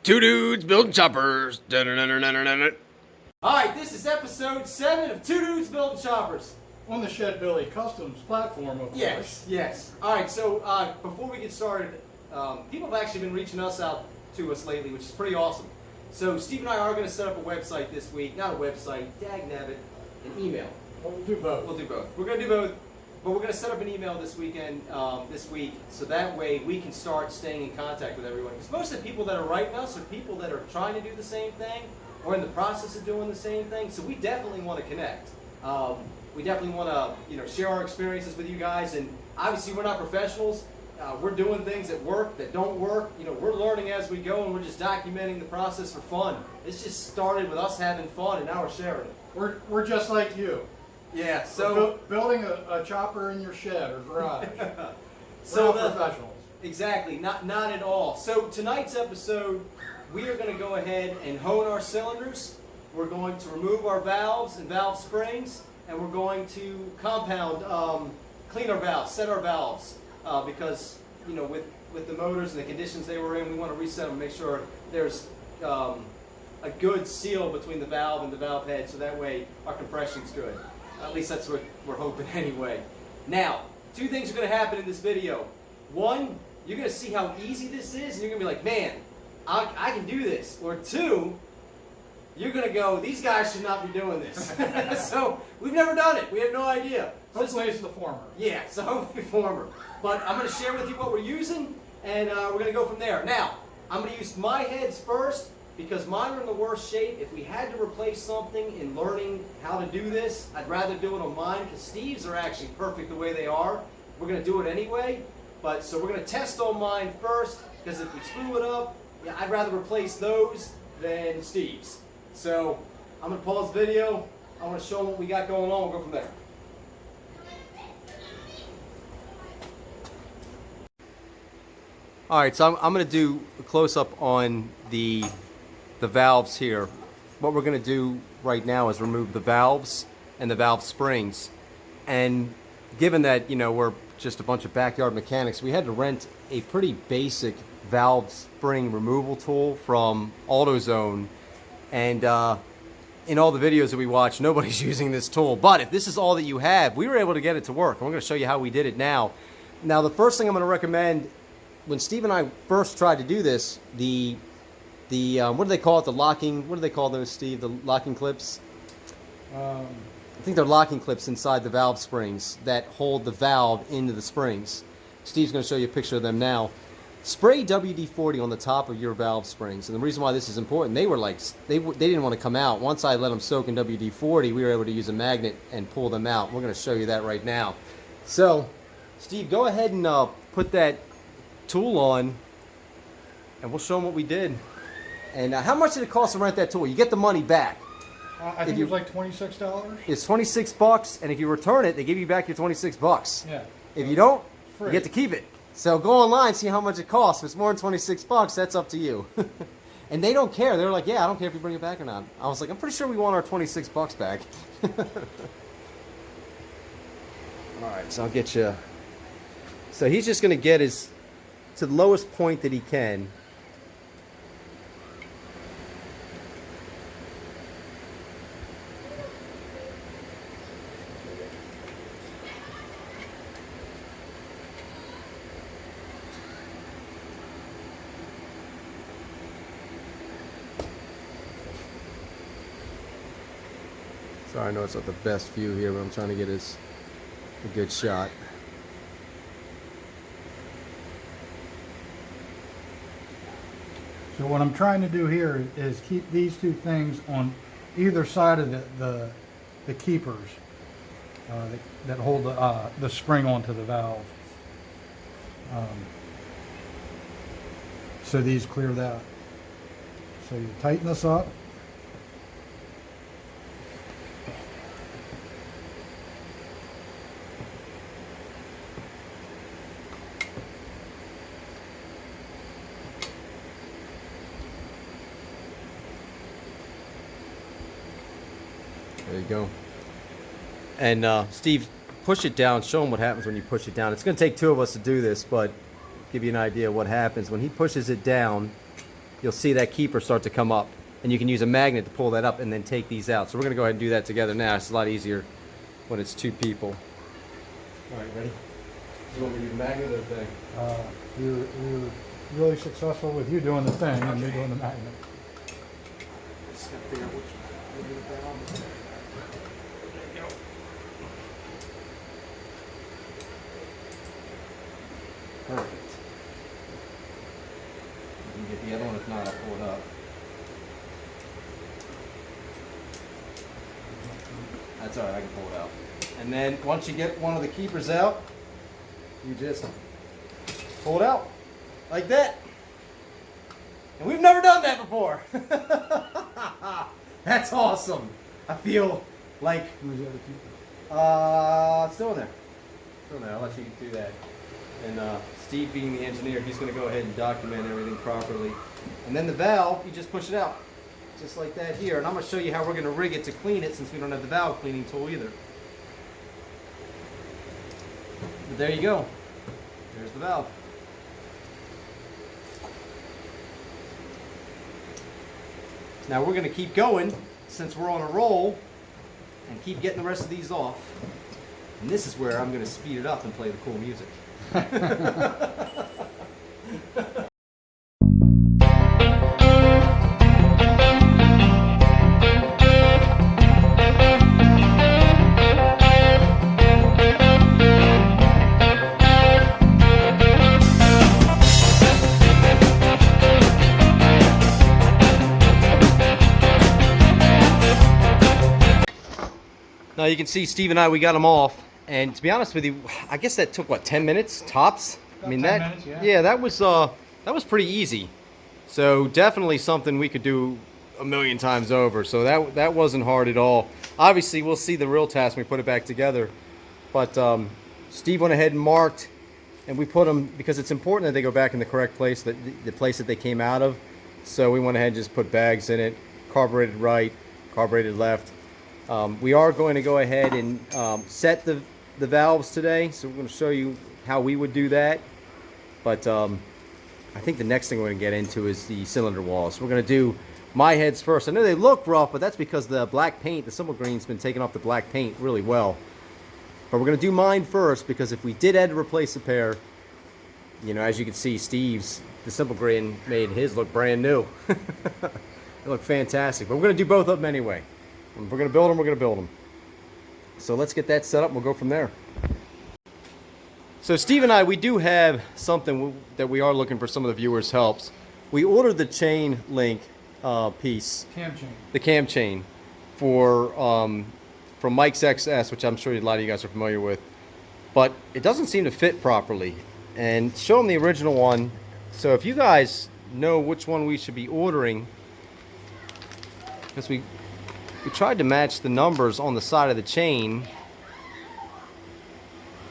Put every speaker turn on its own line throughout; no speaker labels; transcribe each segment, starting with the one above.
Two dudes building choppers. Dun-dun-dun-dun-dun-dun.
Alright, this is episode 7 of Two Dudes Building Choppers.
On the Shedbilly Customs platform, of course.
Yes. Alright, so before we get started, people have actually been reaching out to us lately, which is pretty awesome. So Steve and I are going to set up a website this week. Not a website, dagnabbit, an email.
Well, we'll do both.
We'll do both. We're going to do both, but we're going to set up an email this weekend, this week, so that way we can start staying in contact with everyone. Because most of the people that are writing us are people that are trying to do the same thing, or in the process of doing the same thing. So we definitely want to connect. We definitely want to, share our experiences with you guys. And obviously, we're not professionals. We're doing things that work, that don't work. We're learning as we go, and we're just documenting the process for fun. It's just started with us having fun, and now we're sharing it.
We're just like you.
Yeah. So
building a chopper in your shed or garage.
So
we're not professionals.
Exactly. Not at all. So tonight's episode, we are going to go ahead and hone our cylinders. We're going to remove our valves and valve springs, and we're going to compound, clean our valves, set our valves, because with the motors and the conditions they were in, we want to reset them, make sure there's a good seal between the valve and the valve head, so that way our compression's good. At least that's what we're hoping anyway. Now, two things are going to happen in this video. One, you're going to see how easy this is, and you're going to be like, man, I can do this. Or two, you're going to go, these guys should not be doing this. So we've never done it. We have no idea.
Hopefully it's the former.
Yeah, so hopefully former. But I'm going to share with you what we're using, and we're going to go from there. Now, I'm going to use my heads first, because mine are in the worst shape. If we had to replace something in learning how to do this, I'd rather do it on mine, because Steve's are actually perfect the way they are. We're going to do it anyway. So we're going to test on mine first, because if we screw it up, yeah, I'd rather replace those than Steve's. So I'm going to pause the video. I want to show them what we got going on. We'll go from there. All right, so I'm going to do a close-up on the valves here. What we're going to do right now is remove the valves and the valve springs. And given that, we're just a bunch of backyard mechanics, we had to rent a pretty basic valve spring removal tool from Autozone. And in all the videos that we watch, nobody's using this tool. But if this is all that you have, we were able to get it to work. And we're going to show you how we did it now. Now, the first thing I'm going to recommend, when Steve and I first tried to do this, the what do they call it? The locking, what do they call those, Steve? The locking clips? I think they're locking clips inside the valve springs that hold the valve into the springs. Steve's going to show you a picture of them now. Spray WD-40 on the top of your valve springs. And the reason why this is important, they were like, they didn't want to come out. Once I let them soak in WD-40, we were able to use a magnet and pull them out. We're going to show you that right now. So, Steve, go ahead and put that tool on, and we'll show them what we did. And how much did it cost to rent that tool? You get the money back.
I think it was like $26.
It's $26, and if you return it, they give you back your $26.
Yeah.
If you don't,
free.
You get to keep it. So go online, see how much it costs. If it's more than $26, that's up to you. And they don't care. They're like, yeah, I don't care if you bring it back or not. I was like, I'm pretty sure we want our $26 back. All right, so I'll get you. So he's just going to get his to the lowest point that he can. Sorry, I know it's not the best view here, but I'm trying to get a good shot.
So what I'm trying to do here is keep these two things on either side of the keepers that hold the spring onto the valve. So these clear that. So you tighten this up.
There you go. And Steve, push it down. Show him what happens when you push it down. It's going to take two of us to do this, but give you an idea of what happens when he pushes it down. you'll see that keeper start to come up. And you can use a magnet to pull that up and then take these out. So we're going to go ahead and do that together now. It's a lot easier when it's two people. All right, ready? You want me to do the magnet or the thing?
You're really successful with you doing the thing and me doing the magnet.
Just got to figure out which way the valve is. There you go. Perfect. You can get the other one. If not, I'll pull it up. That's all right, I can pull it out. And then once you get one of the keepers out, you just pull it out like that. And we've never done that before. That's awesome. I feel like still in there. Still in there. I'll let you do that. And Steve, being the engineer, he's going to go ahead and document everything properly. And then the valve, you just push it out. Just like that here. And I'm going to show you how we're going to rig it to clean it, since we don't have the valve cleaning tool either. But there you go. There's the valve. Now we're going to keep going, since we're on a roll, and keep getting the rest of these off. And this is where I'm going to speed it up and play the cool music. Now you can see Steve and I, we got them off, and to be honest with you, I guess that took what, 10 minutes tops?
About 10 minutes, yeah.
Yeah, that was pretty easy. So definitely something we could do a million times over. So that wasn't hard at all. Obviously, we'll see the real task when we put it back together. But Steve went ahead and marked, and we put them because it's important that they go back in the correct place, the place that they came out of. So we went ahead and just put bags in it, carbureted right, carbureted left. We are going to go ahead and set the valves today, so we're going to show you how we would do that. But I think the next thing we're going to get into is the cylinder walls. We're going to do my heads first. I know they look rough, but that's because the black paint, the Simple Green's been taking off the black paint really well. But we're going to do mine first, because if we did had to replace a pair, you know, as you can see, Steve's, the Simple Green, made his look brand new. They look fantastic. But we're going to do both of them anyway. If we're going to build them, we're going to build them. So let's get that set up and we'll go from there. So Steve and I, we do have something that we are looking for some of the viewers' helps. We ordered the chain link piece.
Cam chain.
The cam chain for from Mike's XS, which I'm sure a lot of you guys are familiar with. But it doesn't seem to fit properly. And show them the original one. So if you guys know which one we should be ordering, because we tried to match the numbers on the side of the chain,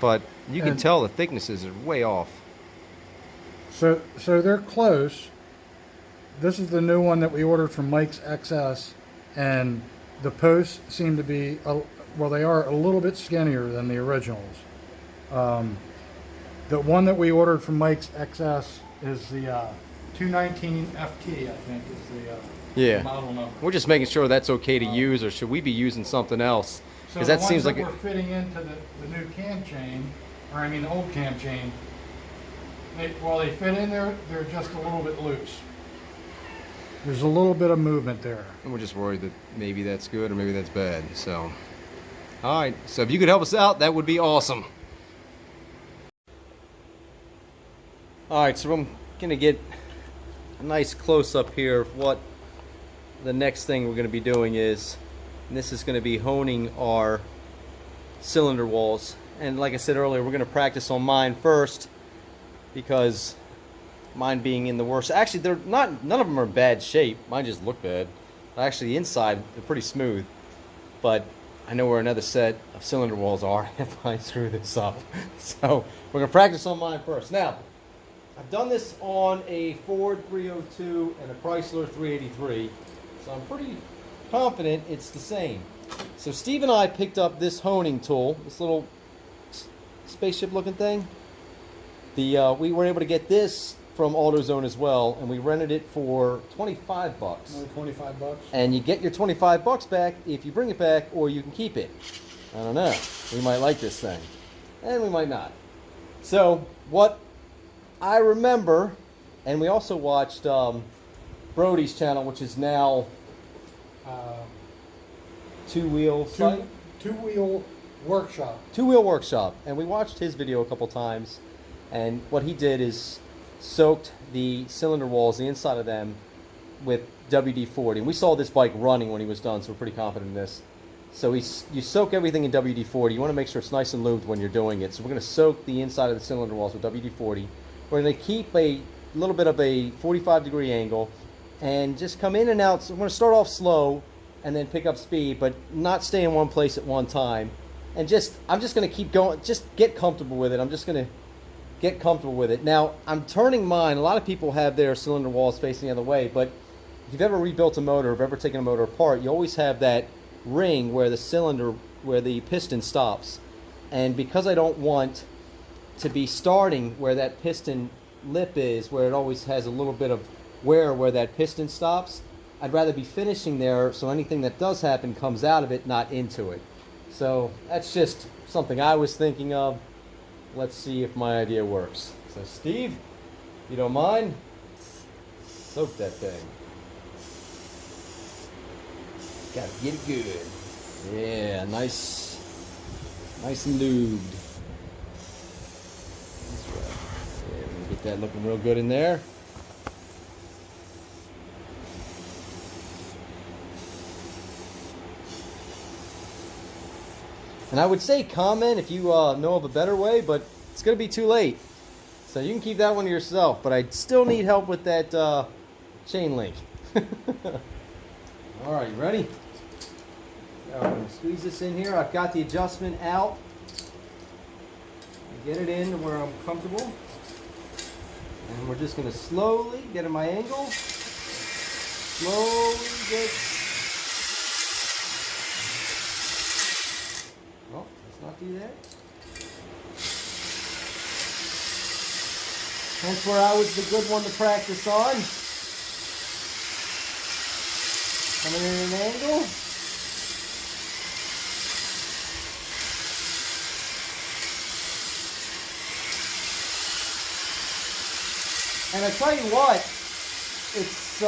but you can tell the thicknesses are way off.
So they're close. This is the new one that we ordered from Mike's XS, and the posts seem to be, well, they are a little bit skinnier than the originals. The one that we ordered from Mike's XS is the 219 FT, I think, is the model number.
We're just making sure that's okay to use, or should we be using something else?
Because that seems like we're fitting into the new cam chain, or I mean the old cam chain. While they fit in there, they're just a little bit loose. There's a little bit of movement there.
And we're just worried that maybe that's good or maybe that's bad. So, all right. So if you could help us out, that would be awesome. All right. So I'm gonna get a nice close up here of what the next thing we're going to be doing is, and this is going to be honing our cylinder walls. And like I said earlier, we're going to practice on mine first, because mine being in the worst, actually they're not, none of them are in bad shape, mine just look bad. Actually the inside, they're pretty smooth, but I know where another set of cylinder walls are if I screw this up. So we're going to practice on mine first. Now, I've done this on a Ford 302 and a Chrysler 383, so I'm pretty confident it's the same. So Steve and I picked up this honing tool, this little spaceship looking thing. We were able to get this from AutoZone as well, and we rented it for 25 bucks.
Only 25 bucks.
And you get your 25 bucks back if you bring it back, or you can keep it. I don't know. We might like this thing, and we might not. So what I remember, and we also watched Brody's channel, which is now Two-Wheel Site?
Two-Wheel Workshop.
Two-Wheel Workshop, and we watched his video a couple times, and what he did is soaked the cylinder walls, the inside of them, with WD-40. And we saw this bike running when he was done, so we're pretty confident in this. So you soak everything in WD-40. You want to make sure it's nice and lubed when you're doing it. So we're going to soak the inside of the cylinder walls with WD-40. We're going to keep a little bit of a 45-degree angle and just come in and out. So we're going to start off slow and then pick up speed, but not stay in one place at one time. And I'm just going to keep going. Just get comfortable with it. I'm just going to get comfortable with it. Now, I'm turning mine. A lot of people have their cylinder walls facing the other way, but if you've ever rebuilt a motor, if you've ever taken a motor apart, you always have that ring where the piston stops. And because I don't want to be starting where that piston lip is, where it always has a little bit of wear where that piston stops, I'd rather be finishing there so anything that does happen comes out of it, not into it. So that's just something I was thinking of. Let's see if my idea works. So Steve, you don't mind? Soak that thing. Gotta get it good. Yeah, nice and lubed. That's right. Yeah, we're gonna get that looking real good in there. And I would say comment if you know of a better way, but it's going to be too late. So you can keep that one to yourself, but I still need help with that chain link. All right, you ready? So I'm going to squeeze this in here. I've got the adjustment out. Get it in to where I'm comfortable. And we're just going to slowly get in my angle. Slowly get... Oh, let's not do that. That's where I was the good one to practice on. Coming in at an angle. And I tell you what, it's,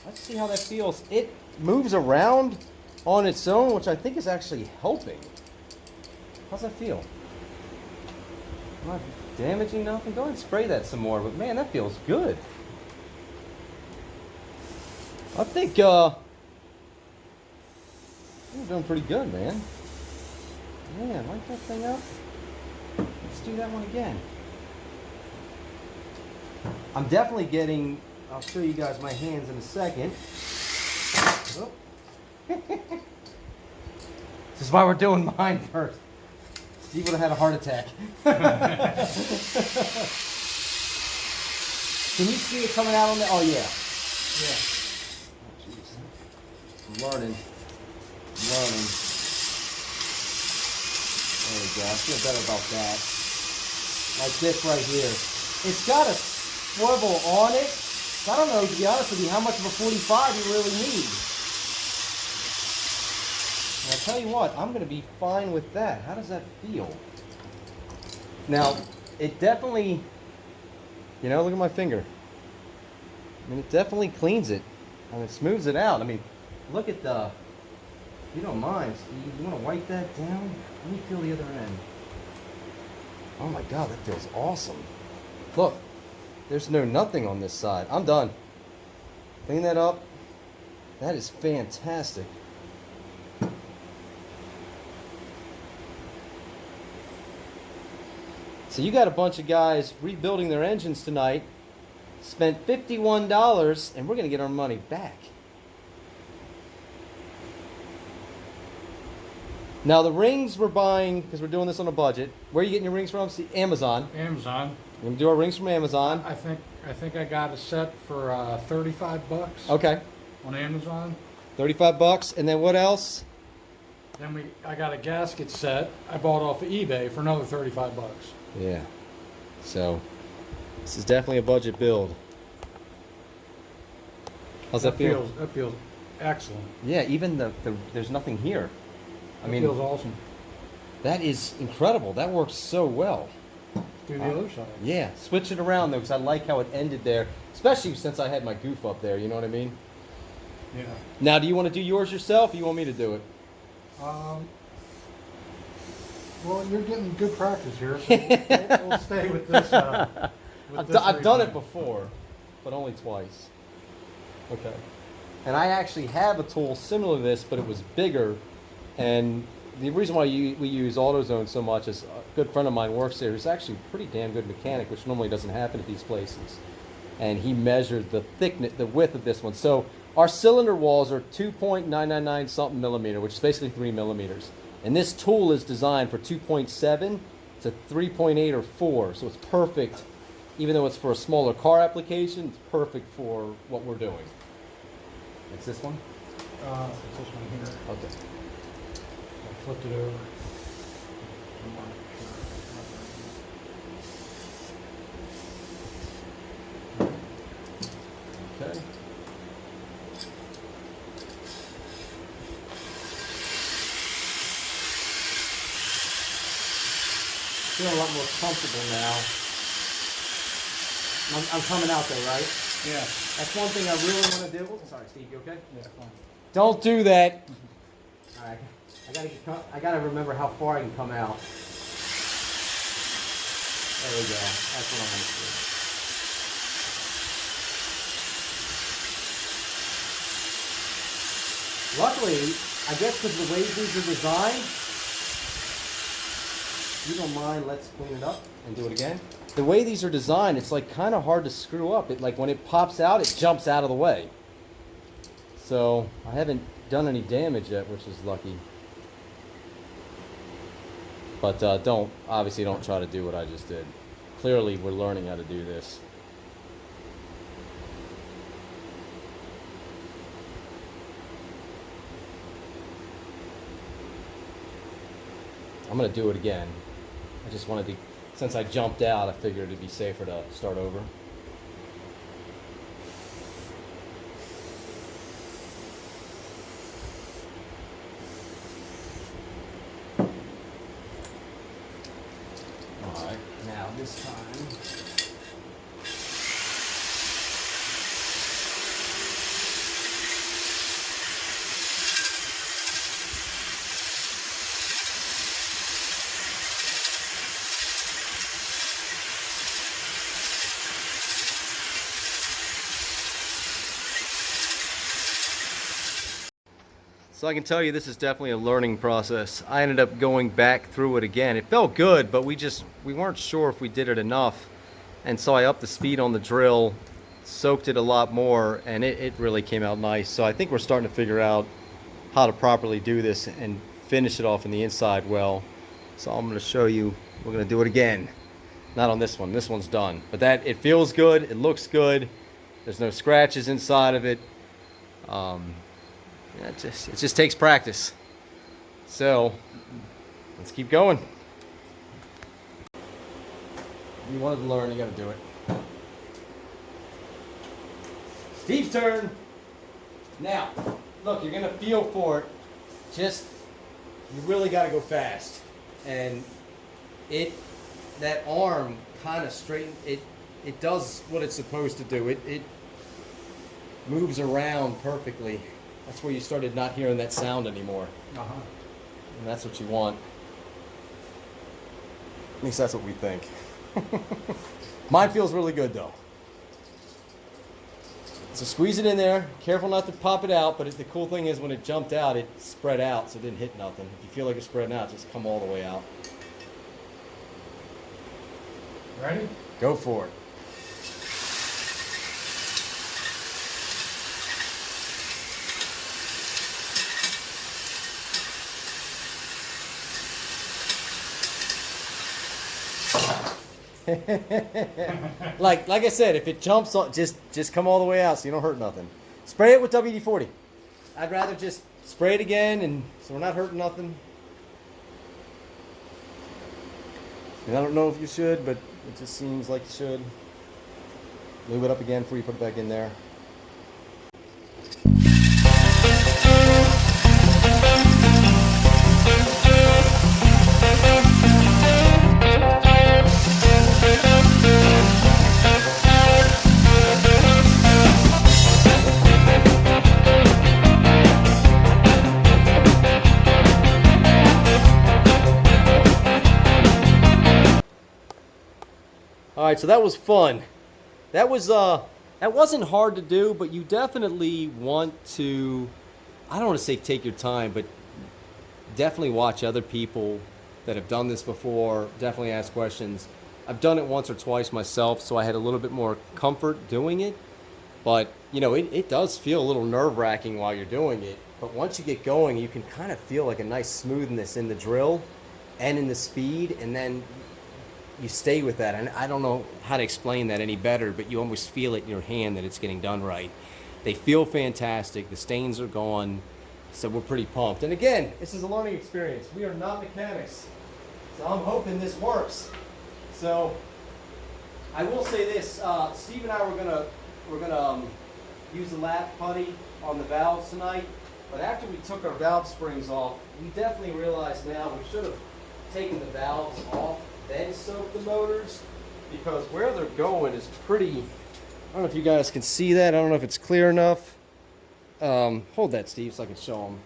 let's see how that feels. It moves around on its own, which I think is actually helping. How's that feel? I'm not damaging nothing. Go ahead and spray that some more, but man, that feels good. I think I'm doing pretty good, man. Man, light that thing up. Let's do that one again. I'm definitely getting, I'll show you guys my hands in a second. Oh. This is why we're doing mine first. Steve would have had a heart attack. Can you see it coming out on there? Oh, yeah. Yeah. Oh, jeez. I'm learning. There we go. I feel better about that. Like this right here. It's got a swivel on it. I don't know, to be honest with you, how much of a 45 you really need. And I'll tell you what, I'm going to be fine with that. How does that feel? Now, it definitely, you know, look at my finger. I mean, it definitely cleans it. And it smooths it out. I mean, look at the, if you don't mind, Steve, you want to wipe that down? Let me feel the other end. Oh my God, that feels awesome. Look, there's no nothing on this side. I'm done. Clean that up. That is fantastic. So you got a bunch of guys rebuilding their engines tonight, spent $51, and we're going to get our money back. Now the rings we're buying, because we're doing this on a budget. Where are you getting your rings from? See, Amazon.
Amazon.
We're going to do our rings from Amazon.
I think I got a set for 35 bucks.
Okay.
On Amazon.
35 bucks, and then what else?
Then I got a gasket set I bought off of eBay for another 35 bucks.
Yeah. So This is definitely a budget build. How's that feel?
That feels excellent.
Yeah, even there's nothing here. I mean,
feels awesome.
that is incredible. That works so well.
Do the other side.
Yeah, switch it around though, because I like how it ended there, especially since I had my goof up there. You know what I mean?
Yeah.
Now, do you want to do yours yourself, or you want me to do it?
Well, you're getting good practice here, so we'll stay with this.
I've done it before, but only twice. Okay. And I actually have a tool similar to this, but it was bigger. And the reason why we use Autozone so much is a good friend of mine works there who's actually a pretty damn good mechanic, which normally doesn't happen at these places. And he measured the thickness, the width of this one. So our cylinder walls are 2.999 something millimeter, which is basically 3 millimeters. And this tool is designed for 2.7 to 3.8 or 4. So it's perfect, even though it's for a smaller car application, it's perfect for what we're doing. It's this one?
It's this one here.
Okay.
I flipped it over.
Okay. Feeling a lot more comfortable now. I'm coming out though, right?
Yeah.
That's one thing I really want to do. Oh, sorry, Steve, you okay?
Yeah, fine.
Don't do that. All right. I gotta remember how far I can come out. There we go. That's what I want to do. Luckily, I guess because the way these are designed, you don't mind, let's clean it up and do it again. The way these are designed, it's like kind of hard to screw up. It like when it pops out, it jumps out of the way. So I haven't done any damage yet, which is lucky. But obviously don't try to do what I just did. Clearly we're learning how to do this. I'm gonna do it again. I just wanted to, since I jumped out, I figured it'd be safer to start over. Alright, now this time. So I can tell you this is definitely a learning process. I ended up going back through it again. It felt good, but we weren't sure if we did it enough. And so I upped the speed on the drill, soaked it a lot more, and it really came out nice. So I think we're starting to figure out how to properly do this and finish it off in the inside well. So I'm gonna show you, we're gonna do it again. Not on this one, this one's done. But it feels good, it looks good. There's no scratches inside of it. It just takes practice. So let's keep going. You wanted to learn, you got to do it. Steve's turn. Now, look, you're gonna feel for it. You really got to go fast, and that arm kind of straighten. It does what it's supposed to do. It moves around perfectly. That's where you started not hearing that sound anymore. And that's what you want. At least that's what we think. Mine feels really good though. So squeeze it in there. Careful not to pop it out, but the cool thing is when it jumped out, it spread out, so it didn't hit nothing. If you feel like it's spreading out, just come all the way out.
Ready?
Go for it. like I said, if it jumps on, just come all the way out so you don't hurt nothing. Spray it with WD-40. I'd rather just spray it again, and so we're not hurting nothing. And I don't know if you should, but it just seems like you should. Lube it up again before you put it back in there. All right, so that was fun. That wasn't hard to do, but you definitely want to, I don't want to say take your time, but definitely watch other people that have done this before. Definitely ask questions. I've done it once or twice myself, so I had a little bit more comfort doing it. But, you know, it does feel a little nerve-wracking while you're doing it. But once you get going, you can kind of feel like a nice smoothness in the drill and in the speed, and then you stay with that. And I don't know how to explain that any better, but you almost feel it in your hand that it's getting done right. They feel fantastic. The stains are gone, so we're pretty pumped. And again, this is a learning experience. We are not mechanics, so I'm hoping this works. So I will say this: Steve and I we're gonna use the lap putty on the valves tonight. But after we took our valve springs off, we definitely realized now we should have taken the valves off, then soak the motors, because where they're going is pretty, I don't know if you guys can see that. I don't know if it's clear enough. Hold that, Steve, so I can show them.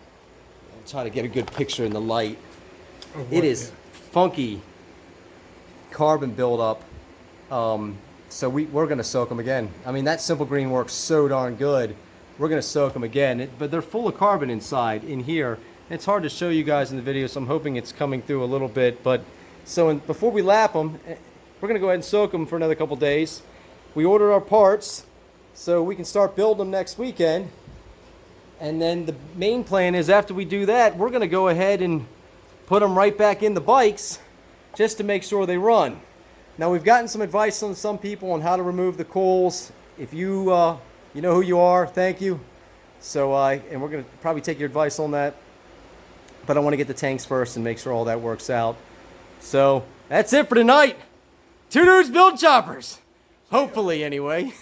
I'll try to get a good picture in the light. It is funky carbon buildup. So we're going to soak them again. I mean, that Simple Green works so darn good. We're going to soak them again. But they're full of carbon inside in here. It's hard to show you guys in the video, so I'm hoping it's coming through a little bit. But so before we lap them, we're going to go ahead and soak them for another couple days. We ordered our parts so we can start building them next weekend. And then the main plan is after we do that, we're going to go ahead and put them right back in the bikes just to make sure they run. Now, we've gotten some advice from some people on how to remove the coils. If you you know who you are, thank you. So and we're going to probably take your advice on that. But I want to get the tanks first and make sure all that works out. So that's it for tonight. Two dudes build choppers. Hopefully, anyway.